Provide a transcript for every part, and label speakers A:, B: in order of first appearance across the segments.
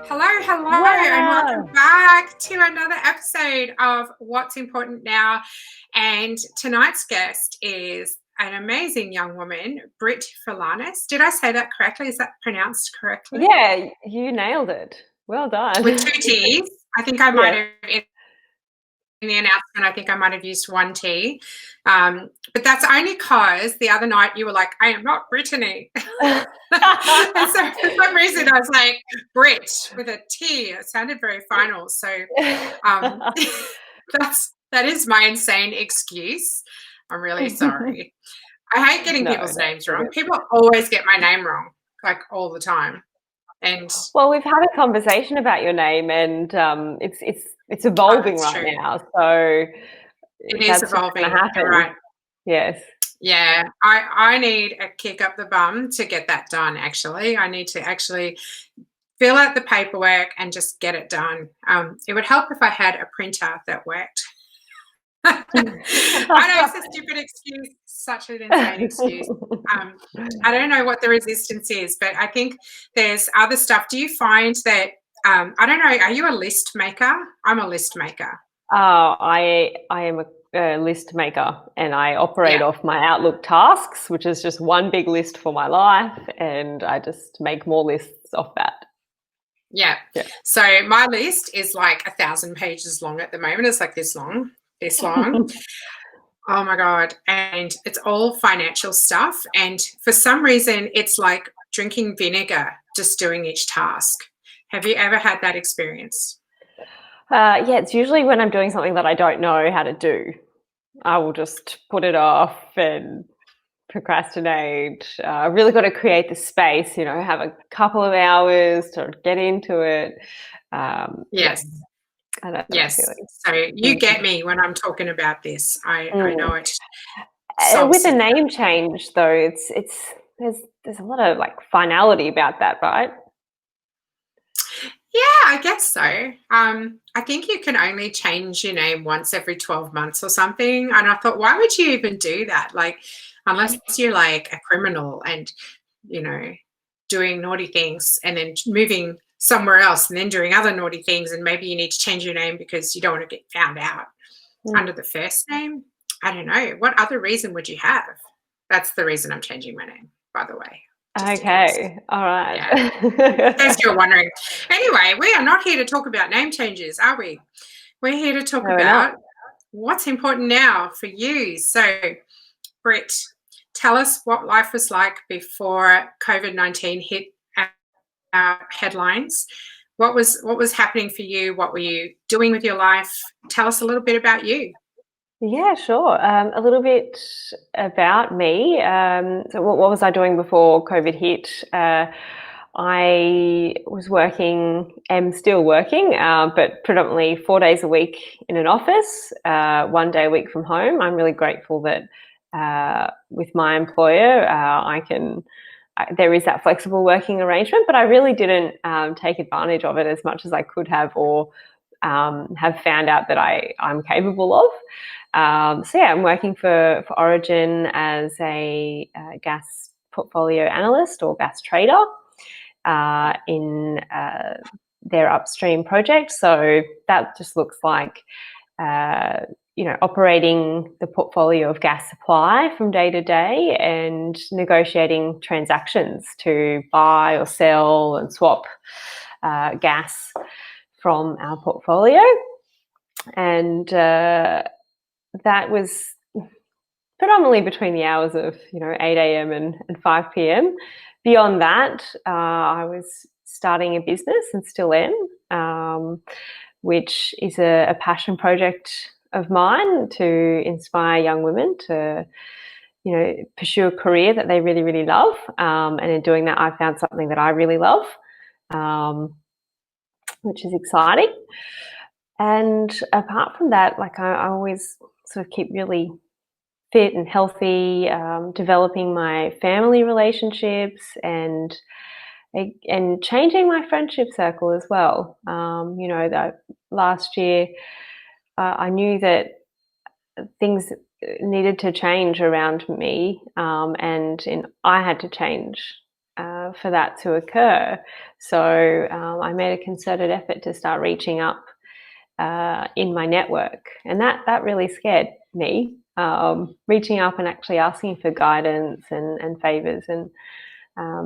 A: Hello, hello, and welcome
B: Wow.
A: back to another episode of What's Important Now. And tonight's guest is an amazing young woman, Britt Furlanis. Did I say that correctly? Is that pronounced correctly?
B: Yeah, you nailed it. Well
A: With
B: done.
A: two T's. I think I might
B: Yeah.
A: have, in the announcement, I think I might have used one T. But that's only because the other night you were like, I am not Brittany. And so for some reason I was like, Brit with a T. It sounded very final. So um, that is my insane excuse. I'm really sorry. I hate getting
B: No,
A: people's
B: that's
A: names
B: all
A: wrong.
B: good.
A: People always get my name wrong, like all the time. And
B: Well, we've had a conversation about your name, and it's
A: oh,
B: evolving
A: that's
B: right
A: true.
B: now. So
A: It is
B: that's just going to
A: evolving. You're
B: happen.
A: right.
B: Yes.
A: Yeah, I need a kick up the bum to get that done, actually. I need to actually fill out the paperwork and just get it done. It would help if I had a printer that worked. I know it's a stupid excuse, such an insane excuse. Um, I don't know what the resistance is, but I think there's other stuff. Do you find that, I don't know, are you a list maker? I'm a list maker.
B: I am a list maker, and I operate
A: Yeah,
B: off my Outlook tasks, which is just one big list for my life, and I just make more lists off that.
A: yeah.
B: Yeah.
A: So my list is like 1,000 pages long at the moment. It's like this long, this long. Oh my God. And it's all financial stuff. And for some reason, it's like drinking vinegar, just doing each task. Have you ever had that experience?
B: Yeah, it's usually when I'm doing something that I don't know how to do. I will just put it off and procrastinate. I've really got to create the space, have a couple of hours to get into it. Yeah,
A: Yes.
B: I know that
A: Yes.
B: feeling.
A: So you get
B: Mm.
A: me when I'm talking about this. I know
B: Mm.
A: it. Soul
B: With a
A: sister.
B: name change, though, it's there's a lot of like finality about that, right?
A: Yeah, I guess so. I think you can only change your name once every 12 months or something. And I thought, why would you even do that? Like, unless you're like a criminal and, you know, doing naughty things and then moving somewhere else and then doing other naughty things. And maybe you need to change your name because you don't want to get found out
B: Mm.
A: under the first name. I don't know. What other reason would you have? That's the reason I'm changing my name, by the way, just in case.
B: Okay, all right.
A: Yeah. In case you're wondering. Anyway, we are not here to talk about name changes, are we? We're here to talk
B: No, we're not.
A: about what's important now for you. So, Britt, tell us what life was like before COVID-19 hit our headlines. What was happening for you? What were you doing with your life? Tell us a little bit about you.
B: Yeah, sure. A little bit about me. So, what was I doing before COVID hit? I was working, am still working, but predominantly 4 days a week in an office, 1 day a week from home. I'm really grateful that with my employer, there is that flexible working arrangement, but I really didn't take advantage of it as much as I could have, or have found out that I'm capable of. So yeah, I'm working for Origin as a gas portfolio analyst or gas trader in their upstream project. So that just looks like operating the portfolio of gas supply from day to day and negotiating transactions to buy or sell and swap gas from our portfolio. And that was predominantly between the hours of 8 a.m. and 5 p.m. Beyond that, I was starting a business and still am, which is a passion project of mine to inspire young women to pursue a career that they really, really love. And in doing that, I found something that I really love, which is exciting. And apart from that, like I always sort of keep really fit and healthy, developing my family relationships and changing my friendship circle as well. That last year I knew that things needed to change around me, I had to change for that to occur. So I made a concerted effort to start reaching up in my network, and that really scared me. Reaching up and actually asking for guidance and favors, and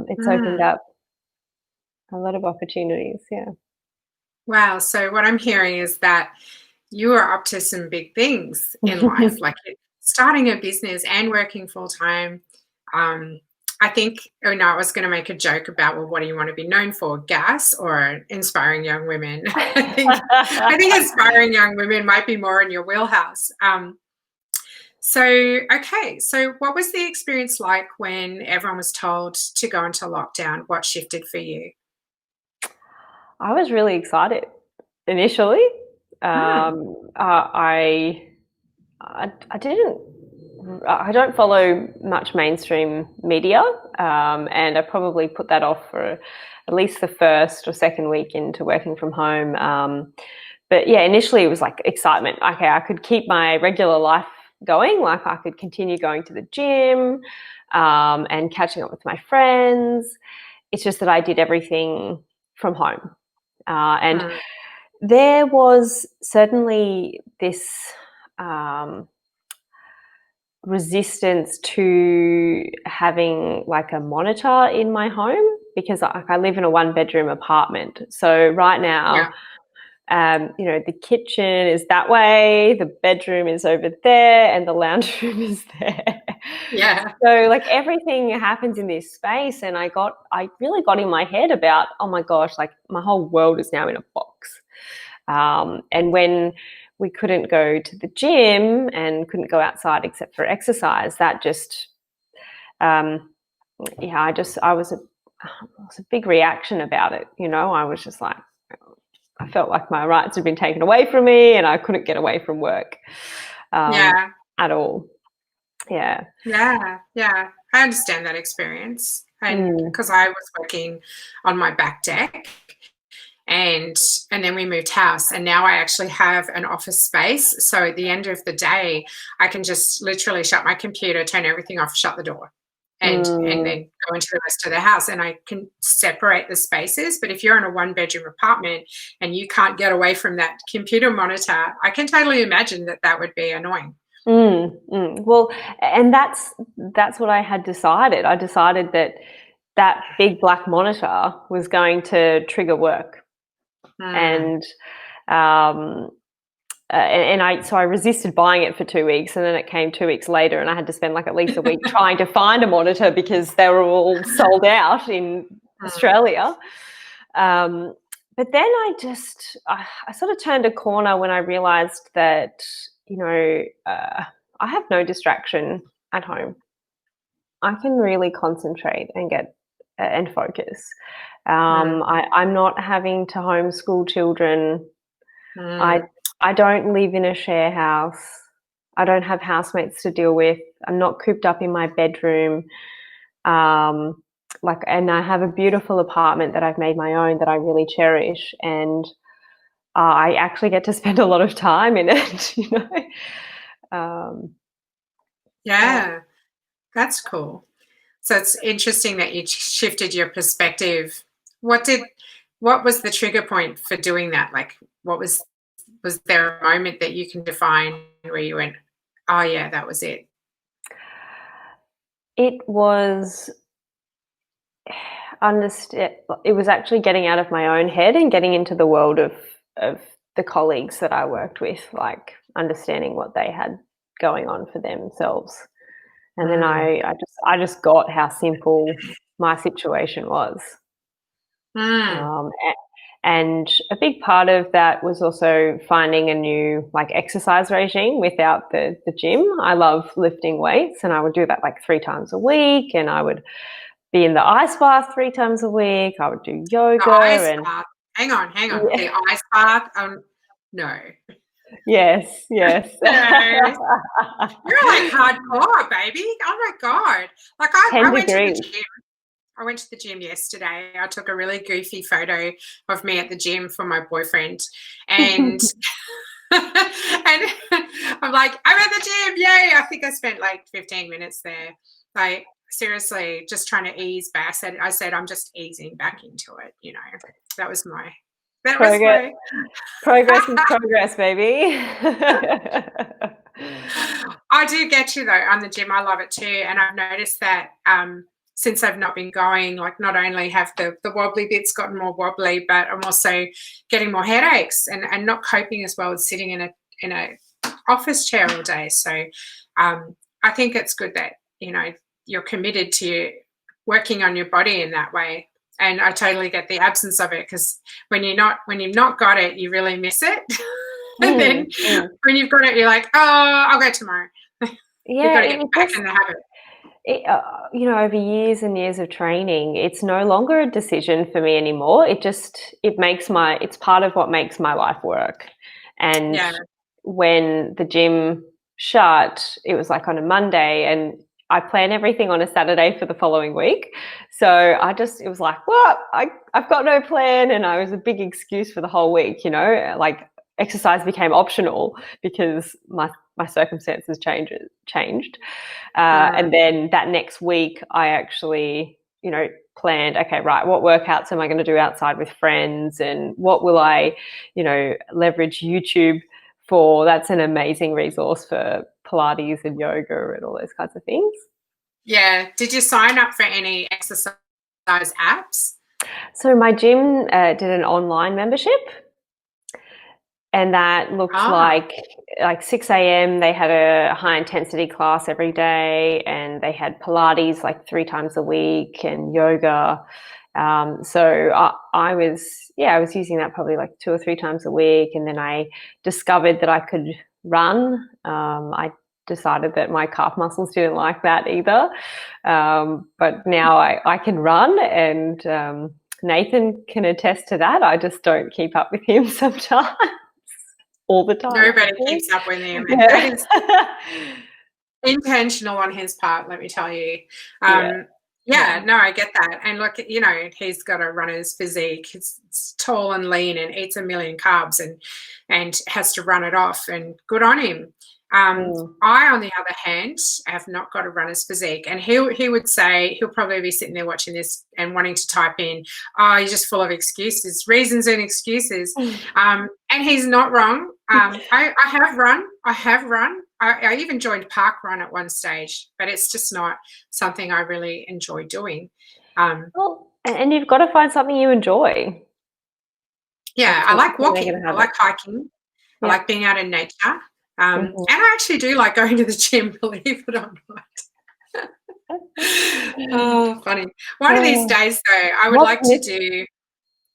B: it's opened
A: Mm.
B: up a lot of opportunities. Yeah.
A: Wow. So what I'm hearing is that you are up to some big things in life, like starting a business and working full time. Um, I think, oh no, I was going to make a joke about, well, what do you want to be known for, gas or inspiring young women? I think inspiring young women might be more in your wheelhouse. Okay, so what was the experience like when everyone was told to go into lockdown? What shifted for you?
B: I was really excited initially.
A: Hmm.
B: I didn't. I don't follow much mainstream media, and I probably put that off for at least the first or second week into working from home. But yeah, initially it was like excitement. Okay, I could keep my regular life going, like I could continue going to the gym and catching up with my friends. It's just that I did everything from home. And
A: Hmm.
B: there was certainly this um, resistance to having like a monitor in my home because I live in a one-bedroom apartment. So right now,
A: Yeah.
B: the kitchen is that way, the bedroom is over there, and the lounge room is there.
A: Yeah.
B: So like everything happens in this space, and I really got in my head about, oh my gosh, like my whole world is now in a box. And when we couldn't go to the gym and couldn't go outside except for exercise, that just, um, yeah, it was a big reaction about it. I was just like, I felt like my rights had been taken away from me, and I couldn't get away from work um,
A: Yeah.
B: at all. Yeah.
A: Yeah, yeah, I understand that experience. And
B: Mm,
A: because I was working on my back deck and then we moved house and now I actually have an office space. So at the end of the day, I can just literally shut my computer, turn everything off, shut the door. And
B: mm,
A: then go into the rest of the house and I can separate the spaces. But if you're in a one bedroom apartment and you can't get away from that computer monitor, I can totally imagine that that would be annoying.
B: Well, and that's what I had decided. I decided that big black monitor was going to trigger work,
A: Mm.
B: and um, I resisted buying it for 2 weeks, and then it came 2 weeks later, and I had to spend like at least a week trying to find a monitor because they were all sold out in
A: Mm.
B: Australia. Um, but then I sort of turned a corner when I realized that I have no distraction at home. I can really concentrate and get and focus.
A: Mm.
B: I'm not having to homeschool children. I
A: Mm.
B: I don't live in a share house. I don't have housemates to deal with. I'm not cooped up in my bedroom. Um, and I have a beautiful apartment that I've made my own that I really cherish, and I actually get to spend a lot of time in it. Um, yeah.
A: Yeah, that's cool. So it's interesting that you shifted your perspective. What did what was the trigger point for doing that? Like what was there a moment that you can define where you went, "Oh yeah, that was it."
B: It was understand. It was actually getting out of my own head and getting into the world of the colleagues that I worked with, like understanding what they had going on for themselves. And then
A: Mm.
B: I just got how simple my situation was.
A: Mm.
B: Um, and a big part of that was also finding a new like exercise regime without the gym. I love lifting weights, and I would do that like 3 times a week, and I would be in the ice bath 3 times a week. I would do
A: The
B: yoga
A: ice
B: and
A: bath. Hang on.
B: yeah,
A: The ice bath. No.
B: yes, yes.
A: No. You're like hardcore, baby. Oh my god. Like I
B: 10
A: went to the
B: degrees.
A: gym. I went to the gym yesterday. I took a really goofy photo of me at the gym for my boyfriend. And and I'm like, I'm at the gym, yay. I think I spent like 15 minutes there. Like seriously just trying to ease back. I said I'm just easing back into it. That was my that was
B: Progress,
A: my
B: progress is progress, baby.
A: I do get you though on the gym. I love it too. And I've noticed that since I've not been going, like not only have the wobbly bits gotten more wobbly, but I'm also getting more headaches and not coping as well with sitting in a office chair all day. So I think it's good that, you're committed to working on your body in that way. And I totally get the absence of it, because when you've not got it, you really miss it. And then when you've got it, you're like, oh, I'll go tomorrow. You've got to get back in the habit.
B: Over years and years of training, it's no longer a decision for me anymore. It's part of what makes my life work. And when the gym shut, it was like on a Monday, and I plan everything on a Saturday for the following week. So it was like, well, I've got no plan, and I was a big excuse for the whole week, like exercise became optional because my circumstances changed. And then that next week I actually, planned, okay, right, what workouts am I going to do outside with friends, and what will I, leverage YouTube for? That's an amazing resource for Pilates and yoga and all those kinds of things.
A: Yeah. Did you sign up for any exercise apps?
B: So my gym did an online membership, and that looked like 6 a.m. they had a high intensity class every day, and they had Pilates like 3 times a week and yoga. So I was using that probably like 2 or 3 times a week. And then I discovered that I could run. I decided that my calf muscles didn't like that either. But now I can run, and Nathan can attest to that. I just don't keep up with him sometimes. All the time.
A: Nobody keeps up with him. And that is intentional on his part, let me tell you. No, I get that. And look, he's got a runner's physique. He's tall and lean and eats a million carbs and has to run it off, and good on him. I, on the other hand, have not got a runner's physique, and he would say, he'll probably be sitting there watching this and wanting to type in, oh, you're just full of excuses, reasons and excuses. And he's not wrong. I have run. I even joined park run at one stage, but it's just not something I really enjoy doing.
B: And you've got to find something you enjoy.
A: Yeah, I like walking. I like hiking. I like being out in nature. And I actually do like going to the gym, believe it or not. Oh, funny. One of these days, though, I would like to do.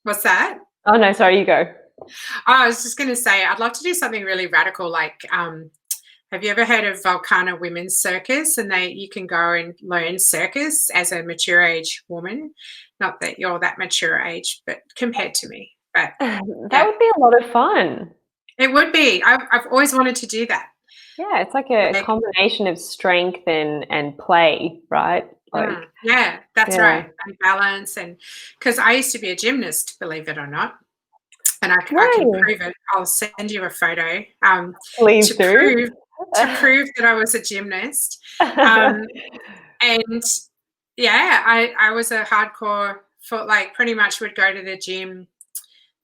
A: What's that?
B: Oh, no, sorry, you go.
A: I was just going to say, I'd love to do something really radical. Like, have you ever heard of Volcana Women's Circus? And you can go and learn circus as a mature age woman. Not that you're that mature age, but compared to me. But
B: that would be a lot of fun.
A: It would be. I've always wanted to do that.
B: Yeah, it's like a combination of strength and play, right?
A: Yeah, that's right. And balance, and because I used to be a gymnast, believe it or not, and I can prove it. I'll send you a photo.
B: Please do.
A: To prove that I was a gymnast. And yeah, I was a hardcore pretty much would go to the gym,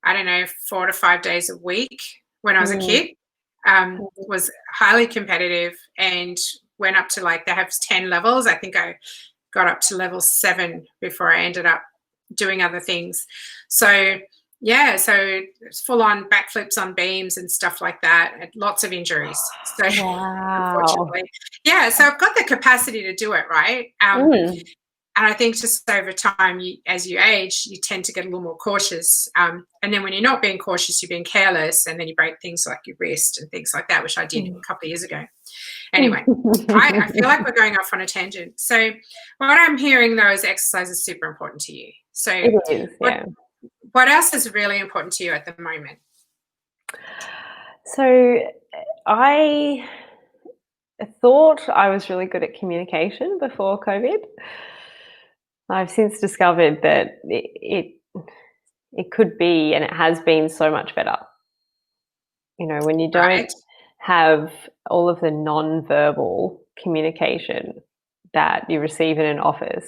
A: I don't know, 4 to 5 days a week when I was a kid. Was highly competitive and went up to they have 10 levels. I think I got up to level 7 before I ended up doing other things. So yeah, so it's full on backflips on beams and stuff like that, and lots of injuries. So unfortunately, yeah, so I've got the capacity to do it, right? And I think just over time, as you age, you tend to get a little more cautious. And then when you're not being cautious, you're being careless, and then you break things like your wrist and things like that, which I did a couple of years ago. Anyway, I feel like we're going off on a tangent. So what I'm hearing, though, is exercise is super important to you. So
B: it is,
A: what else is really important to you at the moment?
B: So I thought I was really good at communication before COVID. I've since discovered that it could be, and it has been, so much better. When you don't have all of the non-verbal communication, that you receive in an office,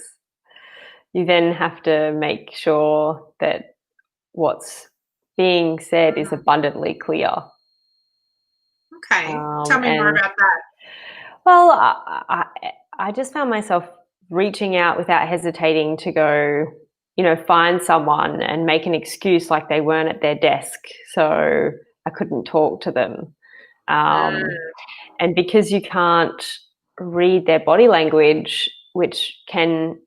B: you then have to make sure that what's being said is
A: Mm.
B: abundantly clear.
A: Okay. Tell me more
B: And
A: about that.
B: well, I just found myself reaching out without hesitating to go, find someone and make an excuse like they weren't at their desk, so I couldn't talk to them. Um,
A: Mm.
B: and because you can't read their body language, which can,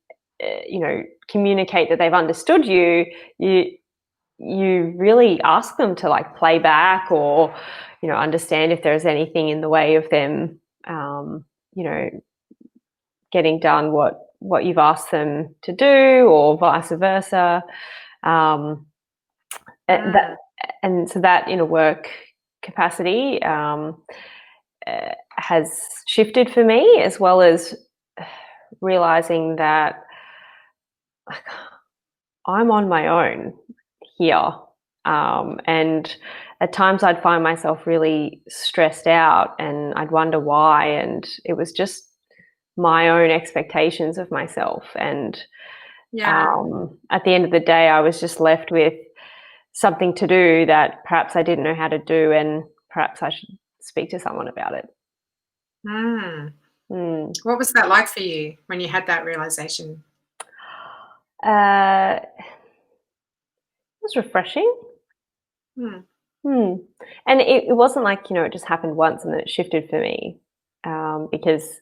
B: communicate that they've understood you, you really ask them to like play back or, understand if there's anything in the way of them, you know, getting done what you've asked them to do, or vice versa. Um, that
A: Mm.
B: and so that in a work capacity has shifted for me, as well as realizing that I'm on my own here. And at times I'd find myself really stressed out and I'd wonder why. And it was just my own expectations of myself. And
A: Yeah.
B: at the end of the day, I was just left with something to do that perhaps I didn't know how to do, and perhaps I should speak to someone about it.
A: Mm.
B: Mm.
A: What was that like for you when you had that realization?
B: It was refreshing.
A: Mm.
B: Hmm. And it wasn't like, it just happened once and then it shifted for me. Because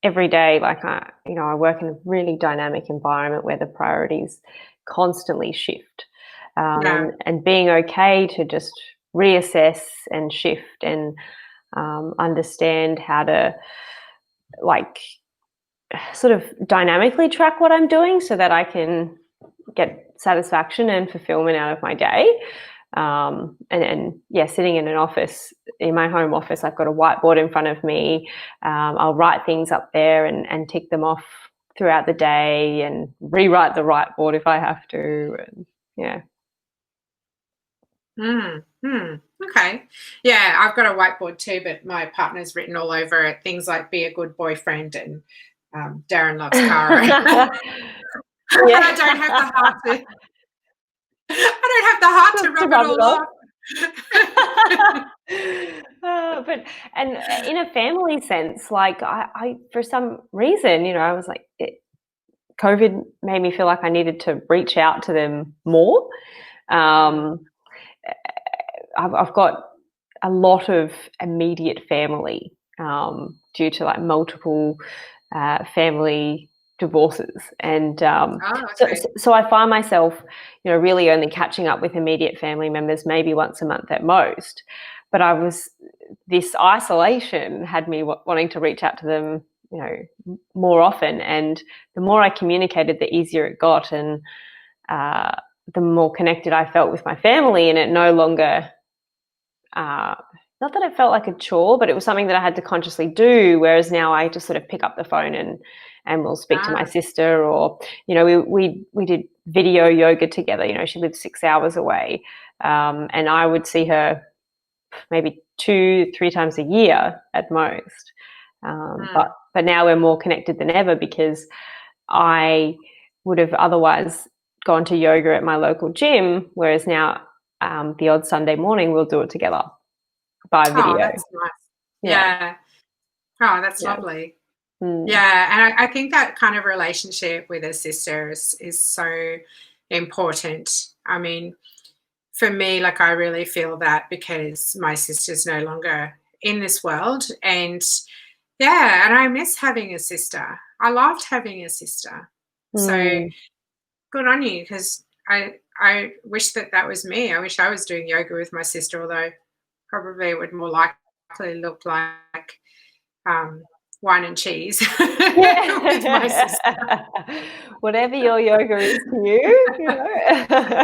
B: every day, like I work in a really dynamic environment where the priorities constantly shift.
A: Yeah.
B: And being okay to just reassess and shift and understand how to like sort of dynamically track what I'm doing so that I can get satisfaction and fulfillment out of my day. And yeah, sitting in an office, in my home office, I've got a whiteboard in front of me. I'll write things up there and tick them off throughout the day and rewrite the whiteboard if I have to. And yeah.
A: Mm. Mm. Okay. Yeah, I've got a whiteboard too, but my partner's written all over it things like "be a good boyfriend" and "Darren loves Cara," and I
B: Yeah.
A: don't have the heart to. I don't have the heart to
B: To
A: rub it
B: rub it
A: all
B: off.
A: off.
B: But and in a family sense, like I for some reason, I was like, COVID made me feel like I needed to reach out to them more. Um, I've got a lot of immediate family due to like multiple family divorces, and
A: Oh,
B: so,
A: okay.
B: so I find myself, really only catching up with immediate family members maybe once a month at most. But this isolation had me wanting to reach out to them, more often, and the more I communicated, the easier it got, and uh, the more connected I felt with my family, and it no longer not that it felt like a chore, but it was something that I had to consciously do. Whereas now I just sort of pick up the phone and we'll speak to my
A: Ah.
B: sister, or we did video yoga together. She lived 6 hours away, and I would see her maybe 2-3 times a year at most.
A: Mm.
B: But now we're more connected than ever, because I would have otherwise gone to yoga at my local gym, whereas now the odd Sunday morning we'll do it together by
A: Oh,
B: video.
A: that's nice.
B: Yeah,
A: Yeah. Oh, that's
B: yeah.
A: lovely.
B: Mm.
A: Yeah, and I think that kind of relationship with a sister is so important. I mean, for me, like I really feel that because my sister's no longer in this world, and yeah, and I miss having a sister. I loved having a sister. So
B: Mm.
A: good on you, because I wish that that was me. I wish I was doing yoga with my sister, although probably it would more likely look like um, wine and cheese with my sister.
B: Yeah. Whatever your yoga is to you.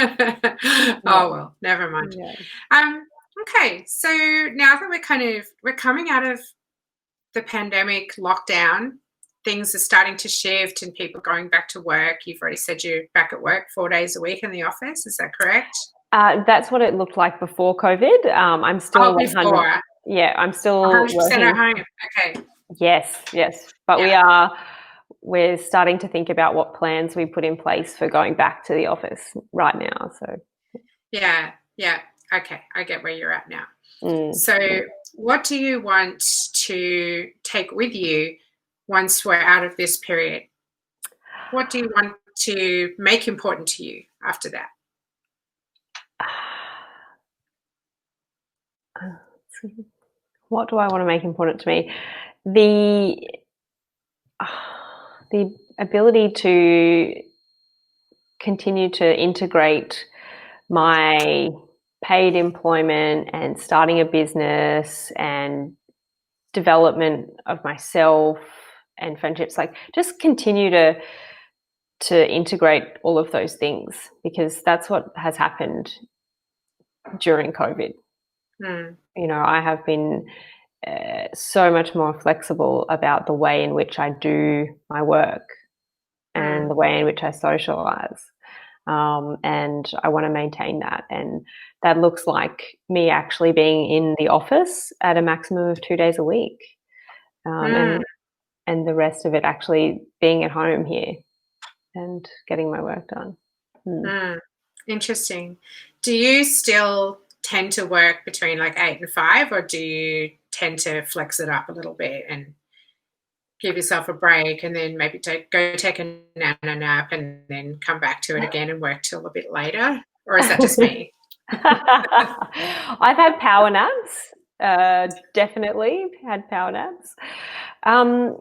A: Oh
B: Yeah.
A: well, never mind.
B: Yeah.
A: Um, okay, so now that we're coming out of the pandemic lockdown, things are starting to shift and people going back to work. You've already said you're back at work 4 days a week in the office. Is that correct?
B: That's what it looked like before COVID. I'm still
A: Oh,
B: 100.
A: before
B: Yeah, I'm still
A: 100% at
B: working.
A: home. Okay.
B: Yes. But
A: Yeah.
B: we're starting to think about what plans we put in place for going back to the office right now. So,
A: Yeah. Yeah. Okay. I get where you're at now.
B: mm,
A: So,
B: mm.
A: what do you want to take with you once we're out of this period? What do you want to make important to you after that?
B: What do I want to make important to me? The the ability to continue to integrate my paid employment and starting a business and development of myself and friendships, like just continue to integrate all of those things, because that's what has happened during COVID.
A: Mm,
B: I have been so much more flexible about the way in which I do my work and the
A: mm,
B: way in which I socialize. And I want to maintain that. And that looks like me actually being in the office at a maximum of 2 days a week, um,
A: mm,
B: and and the rest of it actually being at home here and getting my work done. Mm.
A: mm. Interesting. Do you still tend to work between like 8 and 5, or do you tend to flex it up a little bit and give yourself a break and then maybe go take a nap and then come back to it again and work till a bit later? Or is that just me?
B: I've had power naps. Definitely had power naps. Um,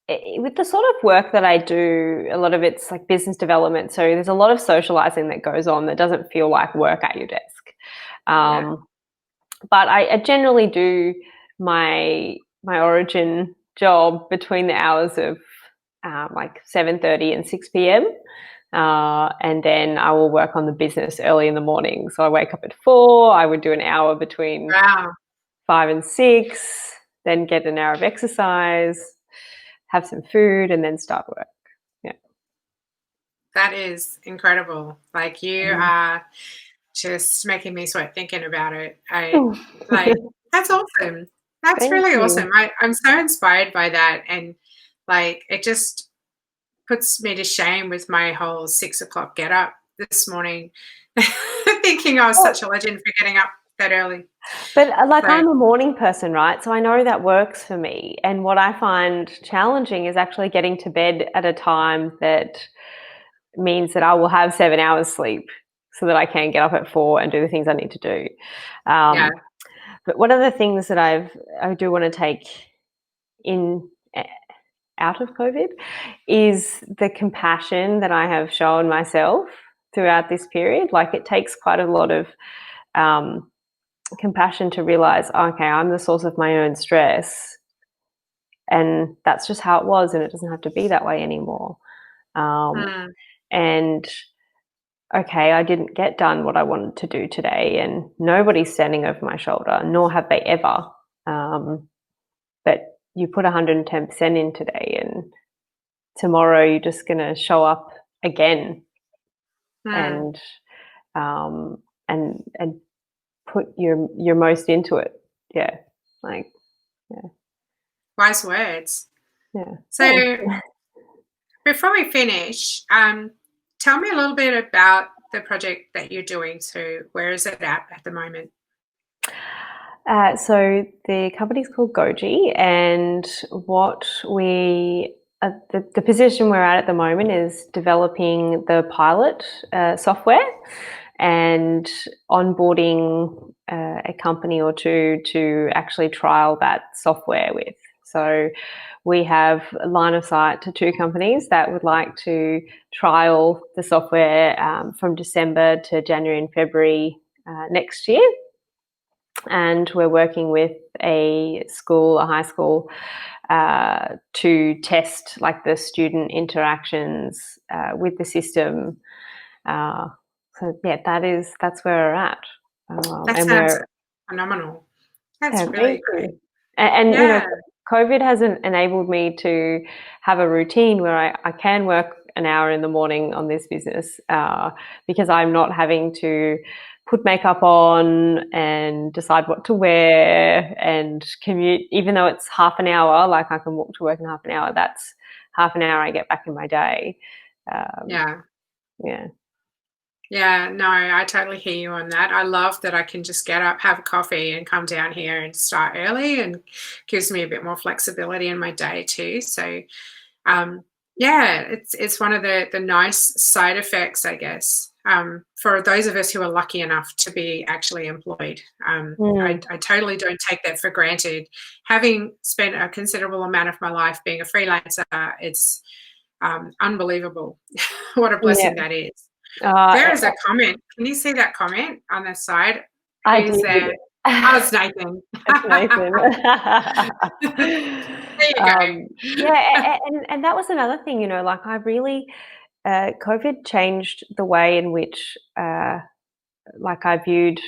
B: with the sort of work that I do, a lot of it's like business development. So there's a lot of socializing that goes on that doesn't feel like work at your desk.
A: Yeah.
B: Um, but I generally do my origin job between the hours of like 7:30 and 6 p.m. And then I will work on the business early in the morning. So I wake up at 4. I would do an hour between
A: Wow.
B: 5 and 6, then get an hour of exercise, have some food, and then start work. Yeah.
A: That is incredible. Like you
B: Mm.
A: are just making me sweat thinking about it. I like that's awesome. That's
B: Thank
A: really awesome.
B: you.
A: I'm so inspired by that. And like it just puts me to shame with my whole 6 o'clock get up this morning, thinking I was
B: Well,
A: such a legend for getting up that early.
B: but like
A: So
B: I'm a morning person, right? So I know that works for me. And what I find challenging is actually getting to bed at a time that means that I will have 7 hours sleep so that I can get up at 4 and do the things I need to do.
A: yeah.
B: Um, but one of the things that I do want to take in out of COVID is the compassion that I have shown myself throughout this period. Like it takes quite a lot of um, compassion to realize, okay, I'm the source of my own stress, and that's just how it was, and it doesn't have to be that way anymore. Um,
A: Mm,
B: and okay, I didn't get done what I wanted to do today, and nobody's standing over my shoulder, nor have they ever. But you put 110% in today, and tomorrow you're just going to show up again
A: mm.
B: and um, and put your most into it. Yeah, like yeah,
A: Wise words.
B: yeah. Thanks.
A: So before we finish, tell me a little bit about the project that you're doing. So where is it at the moment?
B: So the company's called Goji, and what the position we're at the moment is developing the pilot software and onboarding a company or two to actually trial that software with. So we have a line of sight to 2 companies that would like to trial the software from December to January and February next year. And we're working with a high school, to test like the student interactions with the system. Uh, so yeah, that's where we're at,
A: That
B: and
A: sounds
B: we're
A: phenomenal. That's
B: yeah,
A: really
B: thank
A: great.
B: you. And
A: Yeah.
B: COVID hasn't enabled me to have a routine where I can work an hour in the morning on this business, because I'm not having to put makeup on and decide what to wear and commute, even though it's half an hour, like I can walk to work in half an hour, that's half an hour I get back in my day.
A: Yeah.
B: Yeah.
A: Yeah, no, I totally hear you on that. I love that I can just get up, have a coffee, and come down here and start early, and gives me a bit more flexibility in my day too. So, um, yeah, it's one of the nice side effects, I guess, for those of us who are lucky enough to be actually employed. I totally don't take that for granted. Having spent a considerable amount of my life being a freelancer, it's unbelievable what a blessing
B: Yeah.
A: that is.
B: Uh,
A: There is a comment. Can you see that comment on the side?
B: I
A: Who's
B: did.
A: there? Oh, it's Nathan.
B: It's Nathan.
A: There you go.
B: Yeah, and that was another thing, you know, like I really, COVID changed the way in which, like I viewed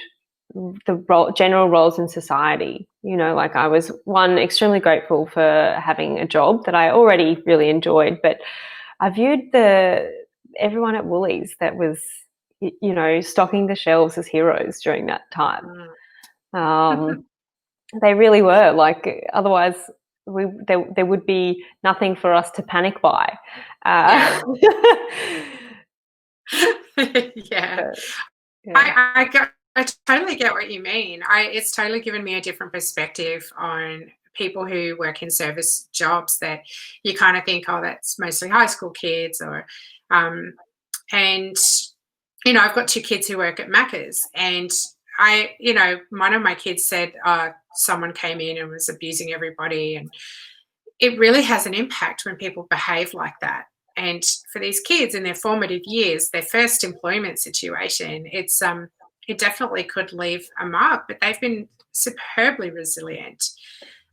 B: the general roles in society. You know, like I was extremely grateful for having a job that I already really enjoyed, but I viewed everyone at Woolies that was, you know, stocking the shelves as heroes during that time. They really were. Like otherwise, there would be nothing for us to panic buy.
A: Yeah.
B: But,
A: Yeah.
B: yeah.
A: I totally get what you mean. It's totally given me a different perspective on people who work in service jobs that you kind of think, oh, that's mostly high school kids, or and I've got two kids who work at Macca's, and one of my kids said someone came in and was abusing everybody, and it really has an impact when people behave like that. And for these kids in their formative years, their first employment situation, it definitely could leave a mark, but they've been superbly resilient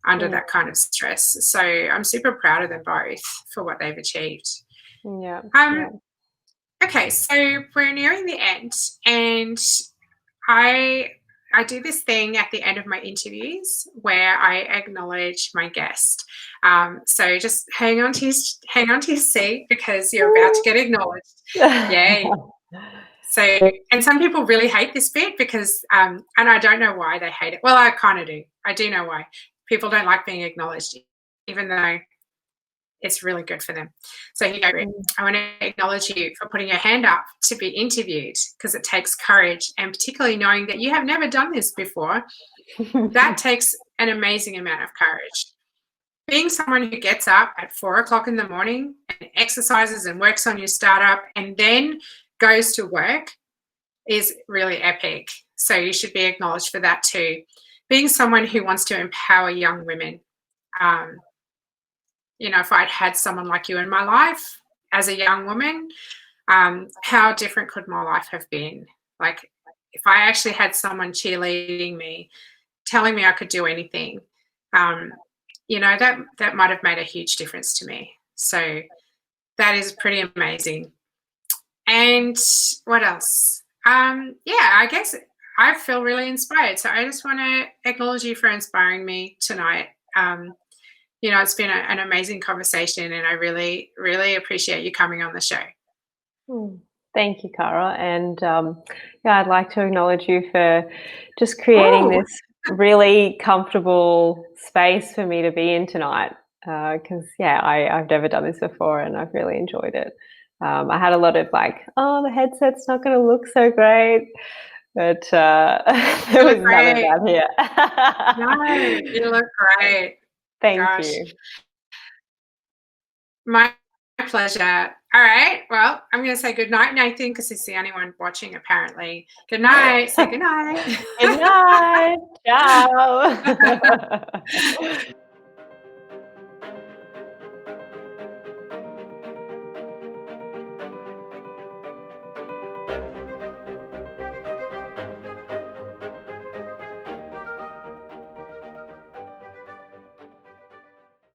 A: under that kind of stress. So I'm super proud of them both for what they've achieved.
B: Yeah.
A: Okay, so we're nearing the end, and I do this thing at the end of my interviews where I acknowledge my guest. So just hang on to your seat, because you're about to get acknowledged. Yay! So, and some people really hate this bit because, and I don't know why they hate it. Well, I kind of do. I do know why. People don't like being acknowledged, even though it's really good for them. So here you go, Britt. I want to acknowledge you for putting your hand up to be interviewed, because it takes courage, and particularly knowing that you have never done this before. That takes an amazing amount of courage. Being someone who gets up at 4 o'clock in the morning and exercises and works on your startup and then goes to work is really epic. So you should be acknowledged for that too. Being someone who wants to empower young women. If I'd had someone like you in my life as a young woman, how different could my life have been? Like, if I actually had someone cheerleading me, telling me I could do anything, that might have made a huge difference to me. So that is pretty amazing. And what else? I guess I feel really inspired. So I just want to acknowledge you for inspiring me tonight. It's been an amazing conversation, and I really, really appreciate you coming on the show.
B: Thank you, Cara. And I'd like to acknowledge you for just creating this really comfortable space for me to be in tonight. Because, I've never done this before, and I've really enjoyed it. I had a lot of the headset's not going to look so great, but there was none of that here.
A: No, you look great.
B: Thank you.
A: My pleasure. All right. Well, I'm going to say good night, Nathan, because he's the only one watching, apparently. Good night. Say good night.
B: Good night. Ciao.